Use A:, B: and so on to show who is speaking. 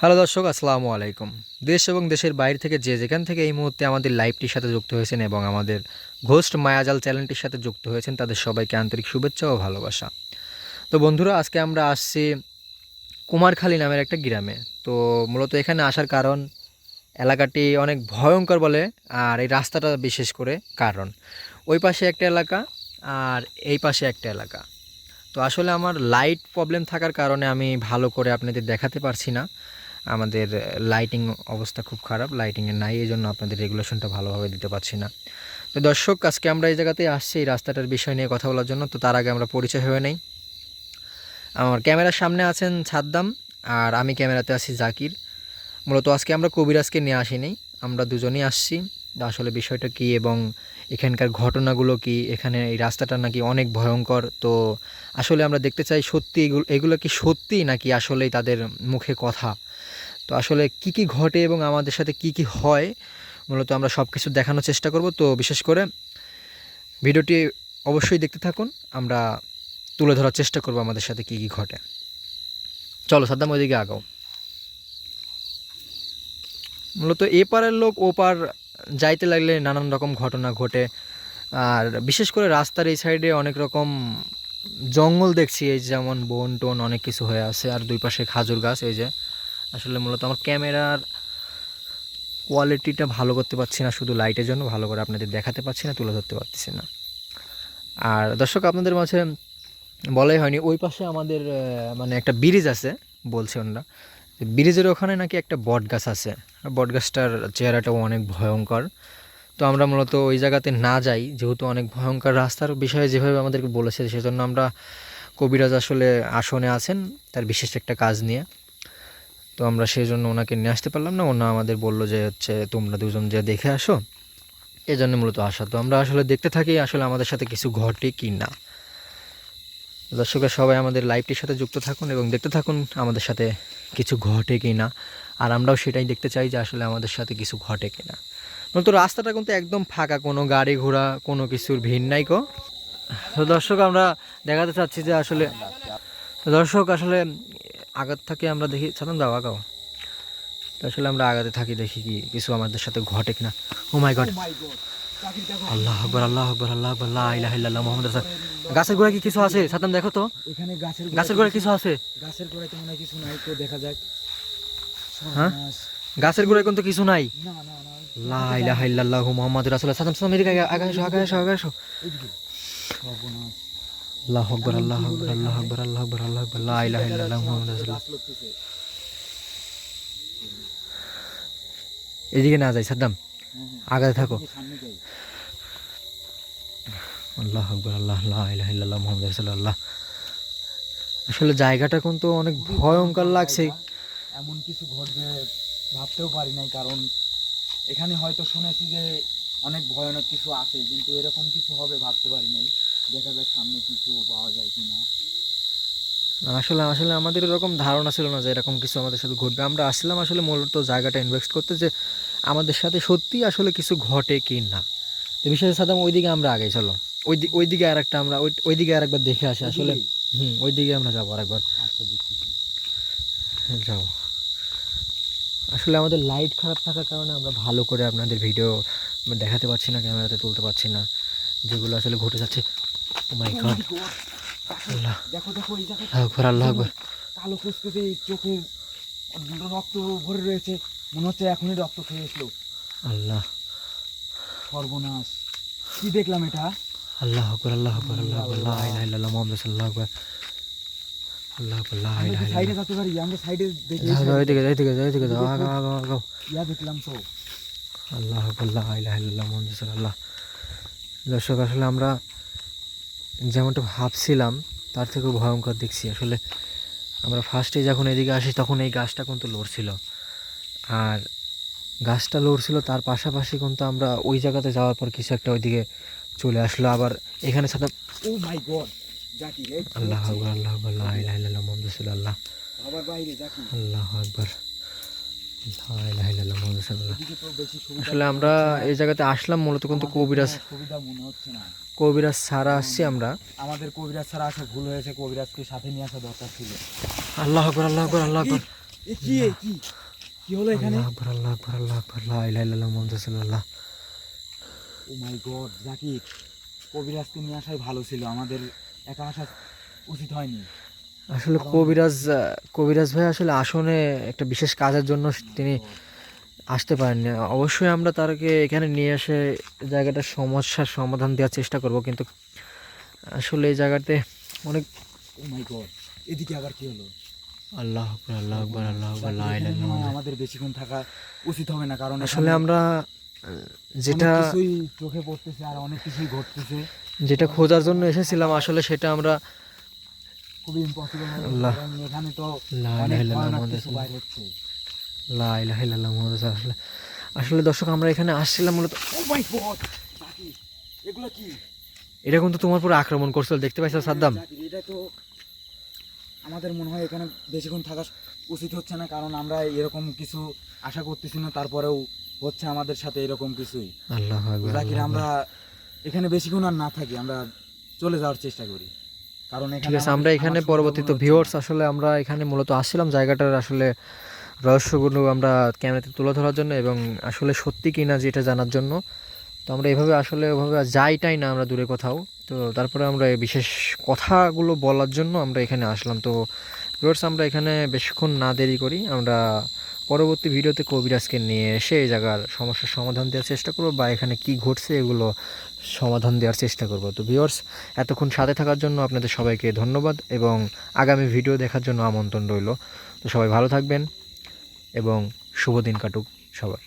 A: Hello দর্শক, আসসালামু আলাইকুম। দেশ এবং দেশের বাইরে থেকে যে যেখান থেকে এই মুহূর্তে আমাদের লাইভটির সাথে যুক্ত হয়েছেন এবং আমাদের ঘোস্ট মায়াজাল চ্যানেলটির সাথে যুক্ত হয়েছেন, তাদের সবাইকে আন্তরিক শুভেচ্ছা ও ভালোবাসা। তো বন্ধুরা, আজকে আমরা আসছি কুমারখালী নামের একটা গ্রামে। তো মূলত এখানে আসার কারণ, এলাকাটি অনেক ভয়ঙ্কর বলে, আর এই রাস্তাটা বিশেষ করে কারণ ওই পাশে একটা এলাকা আর এই পাশে একটা এলাকা। তো আসলে আমার লাইট প্রবলেম থাকার কারণে আমি ভালো করে আপনাদের দেখাতে পারছি না। আমাদের লাইটিং অবস্থা খুব খারাপ, লাইটিংয়ে নাই, এই জন্য আপনাদের রেগুলেশনটা ভালোভাবে দিতে পারছি না। তো দর্শক, আজকে আমরা এই জায়গাতেই আসছি এই রাস্তাটার বিষয় নিয়ে কথা বলার জন্য। তো তার আগে আমরা পরিচয় হয়ে নেই। আমার ক্যামেরার সামনে আছেন সাদ্দাম, আর আমি ক্যামেরাতে আছি জাকির। মূলত আজকে আমরা কবিরাজকে নিয়ে আসিনি, আমরা দুজনেই আসছি। আসলে বিষয়টা কী এবং এখানকার ঘটনাগুলো কি, এখানে এই রাস্তাটা নাকি অনেক ভয়ঙ্কর। তো আসলে আমরা দেখতে চাই সত্যি এগুলো কি সত্যি নাকি আসলেই তাদের মুখে কথা। তো আসলে কি কি ঘটে এবং আমাদের সাথে কি কি হয়, মূলত আমরা সব কিছু দেখানোর চেষ্টা করব। তো বিশেষ করে ভিডিওটি অবশ্যই দেখতে থাকুন, আমরা তুলে ধরার চেষ্টা করব আমাদের সাথে কি কি ঘটে। চলো সাদ্দাম, ওইদিকে আগাও। মূলত এপারের লোক ওপার যাইতে লাগলে নানান রকম ঘটনা ঘটে। আর বিশেষ করে রাস্তার এই সাইডে অনেক রকম জঙ্গল দেখছি, এই যেমন বন টন অনেক কিছু হয়ে আছে, আর দুই পাশে খাজুর গাছ। এই যে আসলে মূলত আমার ক্যামেরার কোয়ালিটিটা ভালো করতে পারছি না, শুধু লাইটের জন্য ভালো করে আপনাদের দেখাতে পারছি না, তুলে ধরতে পারতেছি না। আর দর্শক, আপনাদের মাঝে বলাই হয়নি, ওই পাশে আমাদের মানে একটা ব্রিজ আছে বলছে ওনারা। ব্রিজের ওখানে নাকি একটা বট গাছ আছে, বট গাছটার চেহারাটাও অনেক ভয়ঙ্কর। তো আমরা মূলত ওই জায়গাতে না যাই, যেহেতু অনেক ভয়ঙ্কর রাস্তার বিষয়ে যেভাবে আমাদেরকে বলেছে, সেজন্য আমরা, কবিরাজ আসলে আসনে আছেন তার বিশেষ একটা কাজ নিয়ে। তো আমরা সেই জন্য ওনাকে নিয়ে আসতে পারলাম না। ওনা আমাদের বললো যে হচ্ছে তোমরা দুজন যে দেখে আসো, এই জন্য মূলত আসা। তো আমরা আসলে দেখতে থাকি আসলে আমাদের সাথে কিছু ঘটে কি না। দর্শকরা সবাই আমাদের লাইভটির সাথে যুক্ত থাকুন এবং দেখতে থাকুন আমাদের সাথে কিছু ঘটে কি না। আর আমরাও সেটাই দেখতে চাই যে আসলে আমাদের সাথে কিছু ঘটে কি না। তো রাস্তাটা কিন্তু একদম ফাঁকা, কোনো গাড়ি ঘোড়া কোনো কিছুর ভিড় নাই কো। তো দর্শক, আমরা দেখাতে চাচ্ছি যে আসলে, দর্শক আসলে আগাত থাকে আমরা দেখি, ছাতাম দাও আগাও। তো আসলে আমরা আগাতে থাকি, দেখি কি কিছু আমাদের সাথে ঘটে কিনা। ও মাই গড, আল্লাহ আকবার, আল্লাহ আকবার, আল্লাহ আকবার, লা ইলাহা ইল্লাল্লাহ মুহাম্মাদুর রাসূলুল্লাহ। গাছের গোড়ায় কি কিছু আছে ছাতাম, দেখো তো
B: এখানে
A: গাছের গোড়ায় কিছু আছে।
B: গাছের গোড়ায় তো মনে হয় কিছু নাই, তো দেখা যাক।
A: হ্যাঁ, গাছের গোড়ায় কিন্তু কিছু নাই।
B: না না না,
A: লা ইলাহা ইল্লাল্লাহু মুহাম্মাদুর রাসূলুল্লাহ। ছাতাম ছাতাম, এদিকে আগে এসো, আগে এসো, আগে এসো।
B: এইদিকে সর্বনাশ।
A: আল্লাহু আকবার, আল্লাহু আকবার, আল্লাহু আকবার, আল্লাহু আকবার, আল্লাহু আকবার, লা ইলাহা ইল্লাল্লাহু মুহাম্মাদুর রাসূলুল্লাহ।
B: গাছ লড়তেছে।
A: এদিকে না যাই সাদ্দাম, আগাতে থাকো।
B: এদিকে সামনে যাই।
A: আল্লাহু আকবার, আল্লাহ, লা ইলাহা ইল্লাল্লাহু মুহাম্মাদুর রাসূলুল্লাহ। আসলে জায়গাটা কিন্তু অনেক
B: খুবই
A: ভয়ঙ্কর লাগছে।
B: জায়গা। এমন কিছু ঘটবে ভাবতেও পারি নাই, কারণ এখানে হয়তো শুনেছি যে অনেক ভয়ানক কিছু আছে, কিন্তু এরকম কিছু হবে ভাবতে পারি নাই। দেখা যাক সামনে কিছু পাওয়া যায় কিনা।
A: আসলে আসলে আমাদের এরকম ধারণা ছিল না যে এরকম কিছু আমাদের সাথে ঘটবে। আমরা আসলাম আসলে মূলত জায়গাটা ইনভেস্ট করতে, যে আমাদের সাথে সত্যি আসলে কিছু ঘটে কি না। তো বিষয়ে সাদাম, ওইদিকে আমরা আগে চলো, ওইদিকে আর একটা আমরা ওইদিকে আর একবার দেখে আসি আসলে।
B: ওইদিকেই?
A: ওইদিকে আমরা যাবো আরেকবার।
B: আচ্ছা দেখতেছি।
A: যাও। আসলে আমাদের লাইট খারাপ থাকার কারণে আমরা ভালো করে আপনাদের ভিডিও দেখাতে পারছি না, ক্যামেরাতে তুলতে পারছি না, যেগুলো আসলে ঘটে যাচ্ছে। ও মাই গড, আল্লাহ
B: দেখো দেখো, এই জায়গাটা
A: আকবার, আল্লাহ আকবার।
B: কালো কুচকুচে চোখের রক্ত ভরে রয়েছে, মনে হচ্ছে এখনই রক্ত খেয়েছিল।
A: আল্লাহ,
B: সর্বনাশ, কি দেখলাম এটা?
A: আল্লাহ আকবার, আল্লাহ আকবার, আল্লাহ আকবার, লা ইলাহা ইল্লাল্লাহ মুহাম্মাদুর রাসূলুল্লাহ আকবার, আল্লাহ আকবার, লা
B: আমরা
A: ইলাহা
B: কি সাইডে
A: ইল্লাল্লাহ।
B: যেতে পারি? আমরা সাইডে দেখি।
A: যাও, এইদিকে যাও, এইদিকে যাও, এইদিকে যাও, আগাও, আগাও, আগাও।
B: ইয়া দেখলাম তো।
A: আল্লাহ আকবার, লা ইলাহা ইল্লাল্লাহ মুহাম্মাদুর রাসূলুল্লাহ। দর্শক, আসলে আমরা যেমনটা ভাবছিলাম তার থেকেও ভয়ঙ্কর দেখছি আসলে। আমরা ফার্স্টে যখন এদিকে আসি তখন এই গাছটা কিন্তু লড়ছিল, আর গাছটা লড়ছিল তার পাশাপাশি কিন্তু আমরা ওই জায়গাতে যাওয়ার পর কিছু একটা ওইদিকে চলে আসলো আবার এখানে সাথে।
B: ও মাই গড, জাকির এই
A: আল্লাহ আকবার, আল্লাহ আকবার, লা ইলাহা ইল্লাল্লাহ মুহাম্মাদুর রাসূলুল্লাহ।
B: বাবার বাইরে জাকির।
A: আল্লাহু আকবার, লা ইলাহা ইল্লাল্লাহ মুহাম্মাদুর রাসূলুল্লাহ।
B: এদিকে তো বেশি সুবিধা
A: আসলে আমরা এই জায়গাতে আসলাম মূলত কিন্তু
B: আমাদের
A: কবিরাজ,
B: কোনো সুবিধা মনে হচ্ছে না।
A: কবিরাজ ছাড়া আসছি আমরা।
B: আমাদের কবিরাজ ছাড়া আসা ভুল হয়েছে, কবিরাজকে সাথে নিয়ে আসা দরকার ছিল।
A: আল্লাহ আকবার, আল্লাহ আকবার, আল্লাহ আকবার।
B: এ কি কি হলো এখানে?
A: আল্লাহু আকবার, আল্লাহু আকবার, আল্লাহু আকবার, লা ইলাহা ইল্লাল্লাহ মুহাম্মাদুর রাসূলুল্লাহ।
B: ও মাই গড জাকির, কবিরাজকে নিয়ে আসাই ভালো ছিল, আমাদের একা আসা উচিত হয়নি।
A: আসলে
B: কারণ-
A: কবিরাজ ভাই আসলে আসনে একটা বিশেষ কাজের জন্য তিনি আসতে পারেননি। অবশ্যই আমরা তাকে এখানে নিয়ে এসে জায়গাটার সমস্যার সমাধান দেওয়ার চেষ্টা করব, কিন্তু আসলে এই জায়গাতে অনেক
B: ও মাই গড, এদিকে আবার কি হলো?
A: আল্লাহ আকবার, আল্লাহ আকবার, আল্লাহ আকবার,
B: জাকির,
A: লা
B: এখানে
A: ইলাহা
B: মনে হয়
A: ইল্লাল্লাহ।
B: আমাদের বেশিক্ষণ থাকা উচিত হবে না, কারণ
A: আসলে
B: এখানে
A: আমরা যেটা
B: অনেক কিছুই চোখে পড়তেছে আর অনেক কিছুই ঘটতেছে।
A: যেটা খোঁজার জন্য এসেছিলাম আসলে সেটা আমরা
B: খুবই ইম্পসিবল হয়ে গেছে,
A: আল্লাহ।
B: কারণ এখানে তো
A: লা
B: অনেক
A: ইলাহা ইল্লাল্লাহ
B: ভয়ানক
A: মুহাম্মাদুর
B: কিছু বাইর হচ্ছে।
A: লা ইলাহা ইল্লাল্লাহ মুহাম্মাদুর রাসূলুল্লাহ। আসলে আসলে দর্শক আমরা এখানে আসছিলাম মূলত,
B: ও মাই গড জাকির, এগুলো কি?
A: এটা কিন্তু তোমার পুরো আক্রমণ করছিল, দেখতে পাইছো সাদ্দাম?
B: জাকির, এটা তো আমাদের মনে হয় এখানে বেশিক্ষণ থাকা উচিত হচ্ছে না, কারণ আমরা এরকম কিছু আশা করতেছি না, তারপরেও হচ্ছে আমাদের সাথে এরকম কিছুই।
A: আল্লাহু আকবার,
B: জাকির,
A: আল্লাহু
B: আমরা
A: আকবার।
B: এখানে বেশিক্ষণ আর না থাকি, আমরা চলে যাওয়ার চেষ্টা করি, কারণ
A: ঠিক
B: এখানে
A: আছে, আমরা
B: আমার
A: এখানে
B: সুবিধা
A: পরবর্তীতে
B: মনে হচ্ছে
A: ভিউয়ার্স
B: না।
A: আসলে আমরা এখানে মূলত আসছিলাম জায়গাটার আসলে রহস্যগুলো আমরা ক্যামেরাতে তুলে ধরার জন্য এবং আসলে সত্যি কিনা যেটা জানার জন্য। তো আমরা এভাবে আসলে ওভাবে যাইটাই না আমরা দূরে কোথাও, তো তারপরে আমরা এই বিশেষ কথাগুলো বলার জন্য আমরা এখানে আসলাম। তো ভিউয়ার্স আমরা এখানে বেশিক্ষণ না দেরি করি, আমরা পরবর্তী ভিডিওতে কবিরাজকে নিয়ে এসে এই জায়গার সমস্যার সমাধান দেওয়ার চেষ্টা করবো বা এখানে কি ঘটছে এগুলো সমাধান দেওয়ার চেষ্টা করব। তো ভিউয়ার্স এতক্ষণ সাথে থাকার জন্য আপনাদের সবাইকে ধন্যবাদ এবং আগামী ভিডিও দেখার জন্য আমন্ত্রণ রইল। তো সবাই ভালো থাকবেন এবং শুভ দিন কাটুক সবার।